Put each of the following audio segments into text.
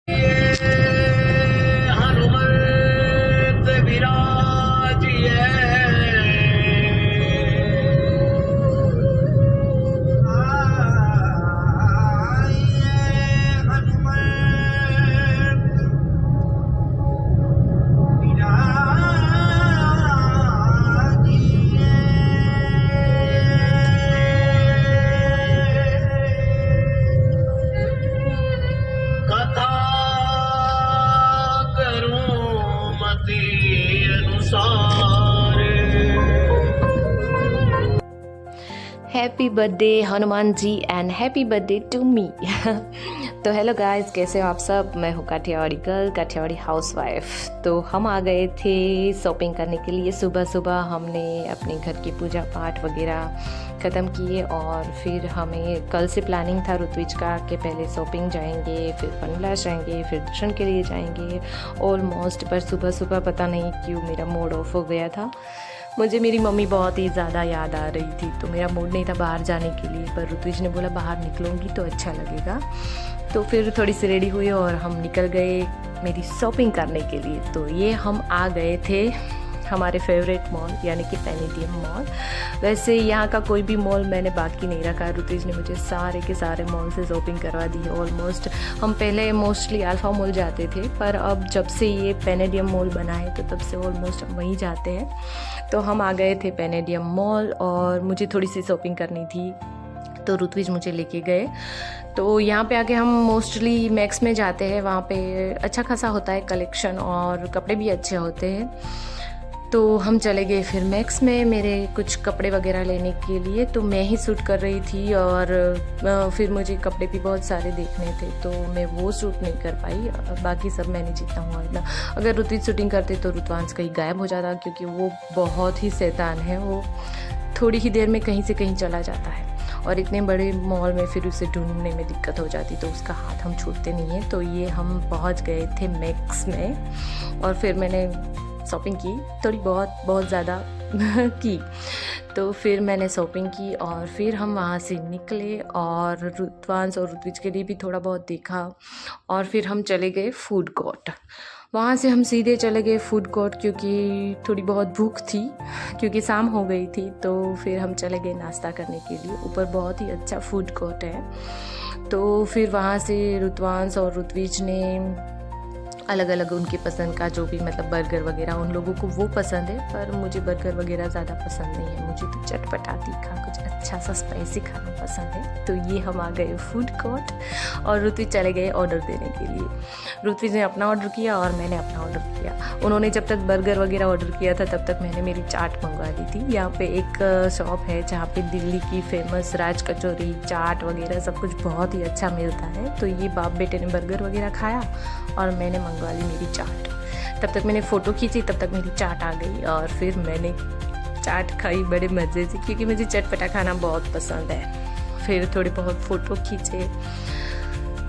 हनुमत विराजिए कथा करूं मति अनुसार। Happy birthday Hanuman ji and happy birthday to me. तो हेलो गाइस, कैसे हो आप सब। मैं हूँ काठियावाड़ी गर्ल, काठियावाड़ी हाउसवाइफ। तो हम आ गए थे शॉपिंग करने के लिए। सुबह सुबह हमने अपने घर की पूजा पाठ वगैरह ख़त्म किए और फिर हमें कल से प्लानिंग था ऋत्विज का कि पहले शॉपिंग जाएंगे, फिर फनविलास जाएंगे, फिर दर्शन के लिए जाएंगे ऑलमोस्ट। पर सुबह सुबह पता नहीं क्यों मेरा मूड ऑफ हो गया था। मुझे मेरी मम्मी बहुत ही ज़्यादा याद आ रही थी, तो मेरा मूड नहीं था बाहर जाने के लिए। पर ऋत्विज ने बोला बाहर निकलूँगी तो अच्छा लगेगा। तो फिर थोड़ी सी रेडी हुई और हम निकल गए मेरी शॉपिंग करने के लिए। तो ये हम आ गए थे हमारे फेवरेट मॉल यानी कि पैनेडियम मॉल। वैसे यहाँ का कोई भी मॉल मैंने बाकी नहीं रखा। ऋत्विज ने मुझे सारे के सारे मॉल से शॉपिंग करवा दी ऑलमोस्ट। हम पहले मोस्टली अल्फ़ा मॉल जाते थे, पर अब जब से ये पैनेडियम मॉल बना है तो तब से ऑलमोस्ट हम वहीं जाते हैं। तो हम आ गए थे पैनेडियम मॉल और मुझे थोड़ी सी शॉपिंग करनी थी, तो ऋत्विज मुझे लेके गए। तो यहाँ पे आके हम मोस्टली मैक्स में जाते हैं, वहाँ पे अच्छा खासा होता है कलेक्शन और कपड़े भी अच्छे होते हैं। तो हम चले गए फिर मैक्स में मेरे कुछ कपड़े वगैरह लेने के लिए। तो मैं ही शूट कर रही थी और फिर मुझे कपड़े भी बहुत सारे देखने थे, तो मैं वो शूट नहीं कर पाई। बाकी सब मैंने जितना हुआ इतना। अगर ऋत्विज शूटिंग करते तो ऋत्वांश कहीं गायब हो जाता, क्योंकि वो बहुत ही शैतान है। वो थोड़ी ही देर में कहीं से कहीं चला जाता है और इतने बड़े मॉल में फिर उसे ढूंढने में दिक्कत हो जाती, तो उसका हाथ हम छूटते नहीं हैं। तो ये हम पहुंच गए थे मैक्स में और फिर मैंने शॉपिंग की, थोड़ी बहुत ज़्यादा की। तो फिर मैंने शॉपिंग की और फिर हम वहाँ से निकले और ऋत्वांश और ऋत्विज के लिए भी थोड़ा बहुत देखा और फिर हम चले गए फूड कोर्ट। वहाँ से हम सीधे चले गए फूड कोर्ट, क्योंकि थोड़ी बहुत भूख थी, क्योंकि शाम हो गई थी। तो फिर हम चले गए नाश्ता करने के लिए। ऊपर बहुत ही अच्छा फूड कोर्ट है। तो फिर वहाँ से ऋत्वांश और ऋत्विज ने अलग अलग उनके पसंद का जो भी, मतलब बर्गर वगैरह उन लोगों को वो पसंद है, पर मुझे बर्गर वगैरह ज़्यादा पसंद नहीं है। मुझे तो चटपटा तीखा कुछ अच्छा सा स्पाइसी खाना पसंद है। तो ये हम आ गए फूड कोर्ट और ऋत्विज चले गए ऑर्डर देने के लिए। ऋत्विज ने अपना ऑर्डर किया और मैंने अपना ऑर्डर किया। उन्होंने जब तक बर्गर वगैरह ऑर्डर किया था तब तक मैंने मेरी चाट मंगवा ली थी। यहाँ पे एक शॉप है जहाँ पे दिल्ली की फेमस राज कचौरी, चाट वगैरह सब कुछ बहुत ही अच्छा मिलता है। तो ये बाप बेटे ने बर्गर वगैरह खाया और मैंने मंगवा ली मेरी चाट। तब तक मैंने फ़ोटो खींची, तब तक मेरी चाट आ गई और फिर मैंने चाट खाई बड़े मज़े से, क्योंकि मुझे चटपटा खाना बहुत पसंद है। फिर थोड़े बहुत फ़ोटो खींचे,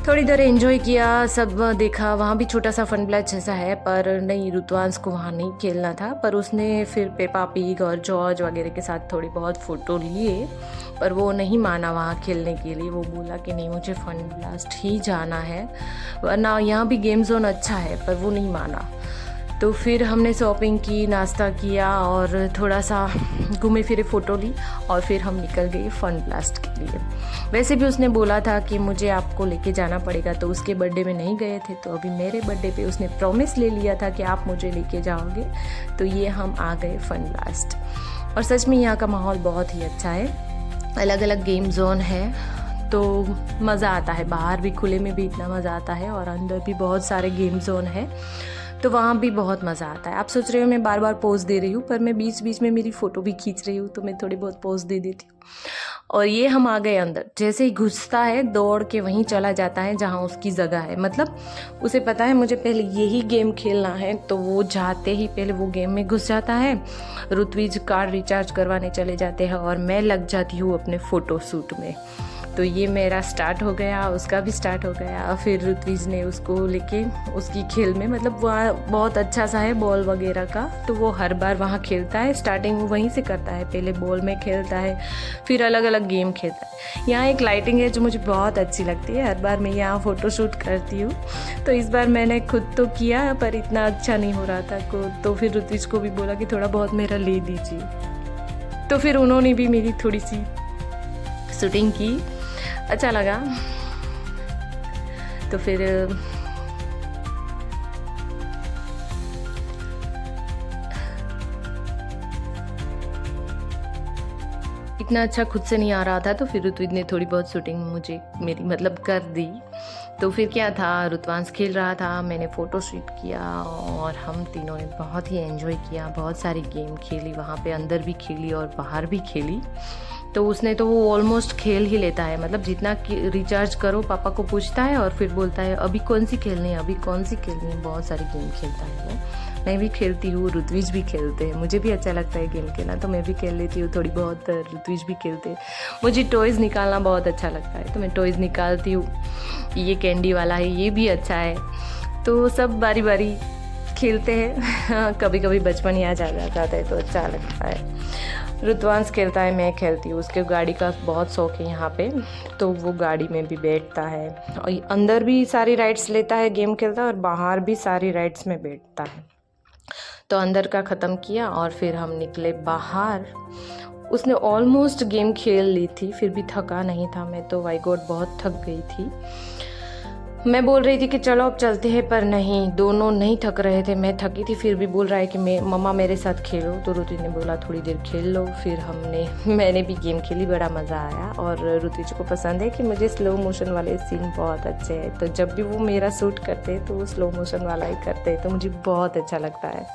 थोड़ी देर एंजॉय किया, सब देखा। वहाँ भी छोटा सा फन ब्लैच जैसा है, पर नहीं, ऋत्वांश को वहाँ नहीं खेलना था। पर उसने फिर पेपा पिग और जॉर्ज वगैरह के साथ थोड़ी बहुत फ़ोटो लिए, पर वो नहीं माना वहाँ खेलने के लिए। वो बोला कि नहीं, मुझे फन ब्लास्ट ही जाना है, वरना यहाँ भी गेम जोन अच्छा है, पर वो नहीं माना। तो फिर हमने शॉपिंग की, नाश्ता किया और थोड़ा सा घूमे फिरे, फ़ोटो ली और फिर हम निकल गए फन ब्लास्ट के लिए। वैसे भी उसने बोला था कि मुझे आपको लेके जाना पड़ेगा, तो उसके बर्थडे में नहीं गए थे, तो अभी मेरे बर्थडे पे उसने प्रॉमिस ले लिया था कि आप मुझे लेके जाओगे। तो ये हम आ गए फन ब्लास्ट और सच में यहाँ का माहौल बहुत ही अच्छा है। अलग अलग गेम जोन है, तो मज़ा आता है। बाहर भी खुले में भी इतना मज़ा आता है और अंदर भी बहुत सारे गेम जोन है, तो वहाँ भी बहुत मज़ा आता है। आप सोच रहे हो मैं बार बार पोज दे रही हूँ, पर मैं बीच बीच में मेरी फ़ोटो भी खींच रही हूँ, तो मैं थोड़ी बहुत पोज दे देती हूँ। और ये हम आ गए अंदर। जैसे ही घुसता है दौड़ के वहीं चला जाता है जहाँ उसकी जगह है। मतलब उसे पता है मुझे पहले यही गेम खेलना है, तो वो जाते ही पहले वो गेम में घुस जाता है। ऋत्विज कार्ड रिचार्ज करवाने चले जाते हैं और मैं लग जाती हूँ अपने फ़ोटो शूट में। तो ये मेरा स्टार्ट हो गया, उसका भी स्टार्ट हो गया। फिर ऋत्विज ने उसको लेके उसकी खेल में, मतलब वहाँ बहुत अच्छा सा है बॉल वगैरह का, तो वो हर बार वहाँ खेलता है। स्टार्टिंग वो वहीं से करता है, पहले बॉल में खेलता है, फिर अलग अलग गेम खेलता है। यहाँ एक लाइटिंग है जो मुझे बहुत अच्छी लगती है, हर बार मैं यहाँ फ़ोटो शूट करती हूँ। तो इस बार मैंने खुद तो किया पर इतना अच्छा नहीं हो रहा था तो फिर ऋत्विज को भी बोला कि थोड़ा बहुत मेरा ले दीजिए। तो फिर उन्होंने भी मेरी थोड़ी सी शूटिंग की, अच्छा लगा। तो फिर इतना अच्छा खुद से नहीं आ रहा था, तो फिर ऋत्विज ने थोड़ी बहुत शूटिंग मुझे मेरी मतलब कर दी। तो फिर क्या था, ऋत्वांश खेल रहा था, मैंने फ़ोटो शूट किया और हम तीनों ने बहुत ही एंजॉय किया। बहुत सारी गेम खेली वहाँ पे, अंदर भी खेली और बाहर भी खेली। तो उसने तो वो ऑलमोस्ट खेल ही लेता है, मतलब जितना रिचार्ज करो पापा को पूछता है और फिर बोलता है अभी कौन सी खेलनी है, अभी कौन सी खेलनी है। बहुत सारी गेम खेलता है वो, मैं भी खेलती हूँ, ऋत्विज भी खेलते हैं। मुझे भी अच्छा लगता है गेम खेलना, तो मैं भी खेल लेती हूँ थोड़ी बहुत, ऋत्विज भी खेलते हैं। मुझे टॉयज़ निकालना बहुत अच्छा लगता है, तो मैं टॉयज़ निकालती हूँ। ये कैंडी वाला है, ये भी अच्छा है। तो सब बारी बारी खेलते हैं। कभी कभी बचपन याद आ जाता है तो अच्छा लगता है। ऋत्वांश खेलता है, मैं खेलती हूँ। उसके गाड़ी का बहुत शौक है यहाँ पे, तो वो गाड़ी में भी बैठता है और अंदर भी सारी राइड्स लेता है, गेम खेलता है, और बाहर भी सारी राइड्स में बैठता है। तो अंदर का ख़त्म किया और फिर हम निकले बाहर। उसने ऑलमोस्ट गेम खेल ली थी, फिर भी थका नहीं था। मैं तो माय गॉड बहुत थक गई थी। मैं बोल रही थी कि चलो अब चलते हैं, पर नहीं, दोनों नहीं थक रहे थे। मैं थकी थी, फिर भी बोल रहा है कि मम्मा मेरे साथ खेलो। तो ऋत्विज ने बोला थोड़ी देर खेल लो। फिर मैंने भी गेम खेली, बड़ा मज़ा आया। और ऋत्विज को पसंद है कि मुझे स्लो मोशन वाले सीन बहुत अच्छे हैं, तो जब भी वो मेरा शूट करते हैं तो वो स्लो मोशन वाला ही करते हैं, तो मुझे बहुत अच्छा लगता है।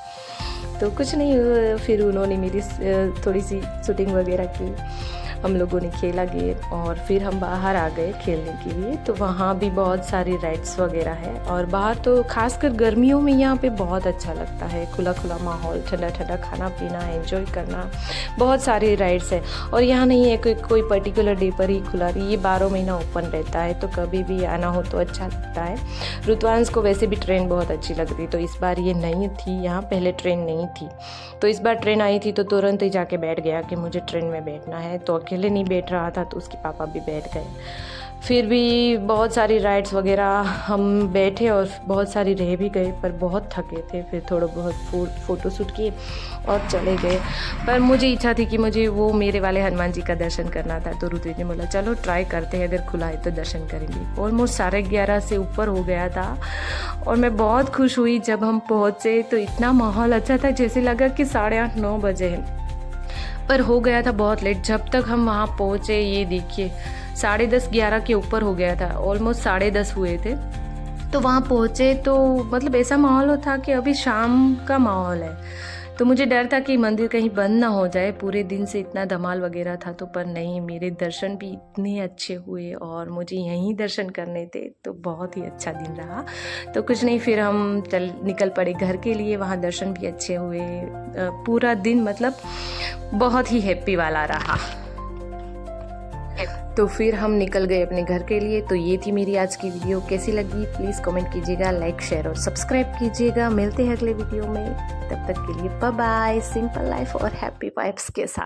तो कुछ नहीं, फिर उन्होंने मेरी थोड़ी सी शूटिंग वगैरह की, हम लोगों ने खेला गेम और फिर हम बाहर आ गए खेलने के लिए। तो वहाँ भी बहुत सारी राइड्स वगैरह है, और बाहर तो खासकर गर्मियों में यहाँ पे बहुत अच्छा लगता है। खुला खुला माहौल, ठंडा ठंडा खाना पीना, एंजॉय करना, बहुत सारी राइड्स है। और यहाँ नहीं है कि कोई पर्टिकुलर डे पर ही खुला, ये 12 महीना ओपन रहता है, तो कभी भी आना हो तो अच्छा लगता है। ऋत्वांश को वैसे भी ट्रेन बहुत अच्छी लगती, तो इस बार ये नहीं थी यहाँ, पहले ट्रेन नहीं थी, तो इस बार ट्रेन आई थी तो तुरंत ही जाके बैठ गया कि मुझे ट्रेन में बैठना है। तो अकेले नहीं बैठ रहा था, तो उसके पापा भी बैठ गए। फिर भी बहुत सारी राइड्स वगैरह हम बैठे और बहुत सारी रह भी गए, पर बहुत थके थे। फिर थोड़ा बहुत फ़ोटो शूट किए और चले गए। पर मुझे इच्छा थी कि मुझे वो मेरे वाले हनुमान जी का दर्शन करना था, तो ऋत्विज ने बोला चलो ट्राई करते हैं, अगर खुला है तो दर्शन करेंगे। ऑलमोस्ट 11:30 से ऊपर हो गया था और मैं बहुत खुश हुई जब हम पहुँचे। तो इतना माहौल अच्छा था, जैसे लगा कि 8:30-9 बजे हैं, पर हो गया था बहुत लेट। जब तक हम वहाँ पहुँचे, ये देखिए 10:30-11 के ऊपर हो गया था, ऑलमोस्ट 10:30 हुए थे। तो वहाँ पहुँचे तो मतलब ऐसा माहौल था कि अभी शाम का माहौल है, तो मुझे डर था कि मंदिर कहीं बंद ना हो जाए, पूरे दिन से इतना धमाल वगैरह था। तो पर नहीं, मेरे दर्शन भी इतने अच्छे हुए और मुझे यहीं दर्शन करने थे, तो बहुत ही अच्छा दिन रहा। तो कुछ नहीं, फिर हम निकल पड़े घर के लिए। वहाँ दर्शन भी अच्छे हुए, पूरा दिन मतलब बहुत ही हैप्पी वाला रहा। तो फिर हम निकल गए अपने घर के लिए। तो ये थी मेरी आज की वीडियो, कैसी लगी प्लीज़ कमेंट कीजिएगा, लाइक शेयर और सब्सक्राइब कीजिएगा। मिलते हैं अगले वीडियो में, तब तक के लिए बाय बाय। सिंपल लाइफ और हैप्पी वाइब्स के साथ।